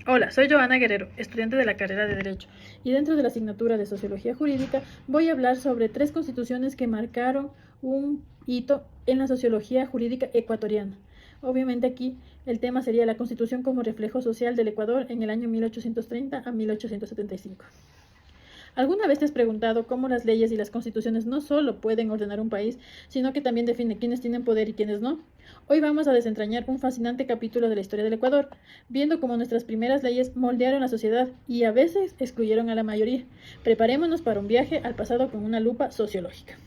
Hola, soy Joana Guerrero, estudiante de la carrera de Derecho, y dentro de la asignatura de Sociología Jurídica voy a hablar sobre 3 constituciones que marcaron un hito en la sociología jurídica ecuatoriana. Obviamente aquí el tema sería la Constitución como reflejo social del Ecuador en el año 1830 a 1875. ¿Alguna vez te has preguntado cómo las leyes y las constituciones no solo pueden ordenar un país, sino que también definen quiénes tienen poder y quiénes no? Hoy vamos a desentrañar un fascinante capítulo de la historia del Ecuador, viendo cómo nuestras primeras leyes moldearon la sociedad y a veces excluyeron a la mayoría. Preparémonos para un viaje al pasado con una lupa sociológica.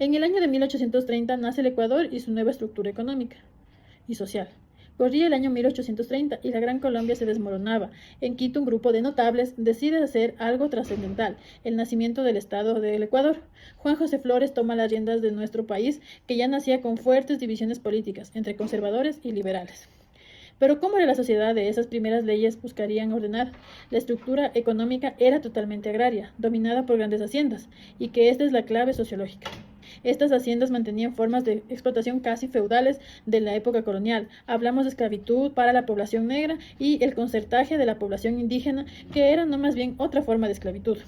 En el año de 1830 nace el Ecuador y su nueva estructura económica y social. Corría el año 1830 y la Gran Colombia se desmoronaba. En Quito, un grupo de notables decide hacer algo trascendental, el nacimiento del Estado del Ecuador. Juan José Flores toma las riendas de nuestro país, que ya nacía con fuertes divisiones políticas entre conservadores y liberales. Pero ¿cómo era la sociedad de esas primeras leyes buscarían ordenar? La estructura económica era totalmente agraria, dominada por grandes haciendas, y que esta es la clave sociológica. Estas haciendas mantenían formas de explotación casi feudales de la época colonial. Hablamos de esclavitud para la población negra y el concertaje de la población indígena, que era no más bien otra forma de esclavitud.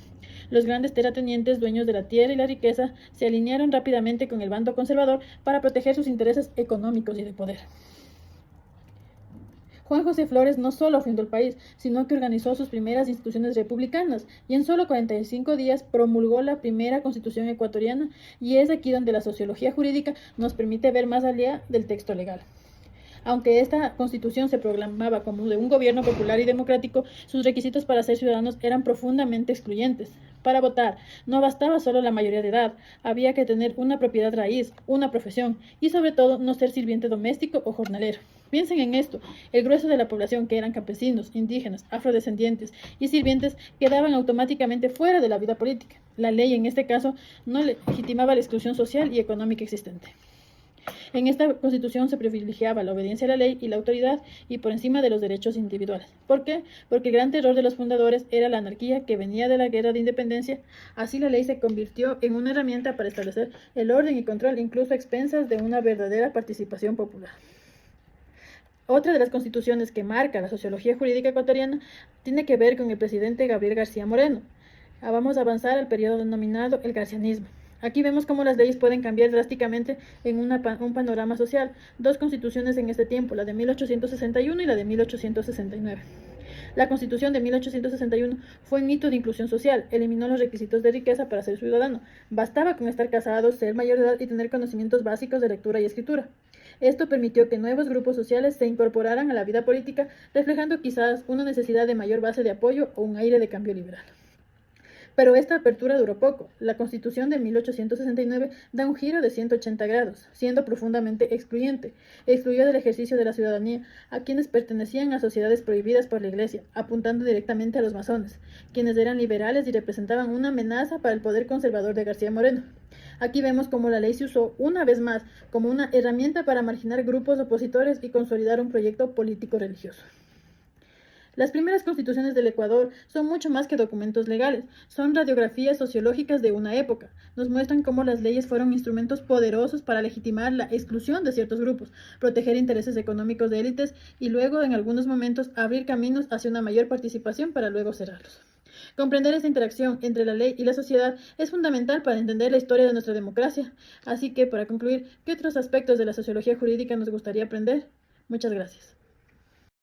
Los grandes terratenientes, dueños de la tierra y la riqueza, se alinearon rápidamente con el bando conservador para proteger sus intereses económicos y de poder. Juan José Flores no solo fundó el país, sino que organizó sus primeras instituciones republicanas y en solo 45 días promulgó la primera constitución ecuatoriana, y es aquí donde la sociología jurídica nos permite ver más allá del texto legal. Aunque esta constitución se proclamaba como de un gobierno popular y democrático, sus requisitos para ser ciudadanos eran profundamente excluyentes. Para votar, no bastaba solo la mayoría de edad, había que tener una propiedad raíz, una profesión y sobre todo no ser sirviente doméstico o jornalero. Piensen en esto, el grueso de la población, que eran campesinos, indígenas, afrodescendientes y sirvientes, quedaban automáticamente fuera de la vida política. La ley en este caso no legitimaba la exclusión social y económica existente. En esta constitución se privilegiaba la obediencia a la ley y la autoridad y por encima de los derechos individuales. ¿Por qué? Porque el gran terror de los fundadores era la anarquía que venía de la guerra de independencia. Así la ley se convirtió en una herramienta para establecer el orden y control, incluso a expensas de una verdadera participación popular. Otra de las constituciones que marca la sociología jurídica ecuatoriana tiene que ver con el presidente Gabriel García Moreno. Vamos a avanzar al periodo denominado el garcianismo. Aquí vemos cómo las leyes pueden cambiar drásticamente en un panorama social. 2 constituciones en este tiempo, la de 1861 y la de 1869. La Constitución de 1861 fue un hito de inclusión social, eliminó los requisitos de riqueza para ser ciudadano. Bastaba con estar casado, ser mayor de edad y tener conocimientos básicos de lectura y escritura. Esto permitió que nuevos grupos sociales se incorporaran a la vida política, reflejando quizás una necesidad de mayor base de apoyo o un aire de cambio liberal. Pero esta apertura duró poco. La Constitución de 1869 da un giro de 180 grados, siendo profundamente excluyente. Excluyó del ejercicio de la ciudadanía a quienes pertenecían a sociedades prohibidas por la Iglesia, apuntando directamente a los masones, quienes eran liberales y representaban una amenaza para el poder conservador de García Moreno. Aquí vemos cómo la ley se usó una vez más como una herramienta para marginar grupos opositores y consolidar un proyecto político-religioso. Las primeras constituciones del Ecuador son mucho más que documentos legales, son radiografías sociológicas de una época. Nos muestran cómo las leyes fueron instrumentos poderosos para legitimar la exclusión de ciertos grupos, proteger intereses económicos de élites y luego, en algunos momentos, abrir caminos hacia una mayor participación para luego cerrarlos. Comprender esta interacción entre la ley y la sociedad es fundamental para entender la historia de nuestra democracia. Así que, para concluir, ¿qué otros aspectos de la sociología jurídica nos gustaría aprender? Muchas gracias.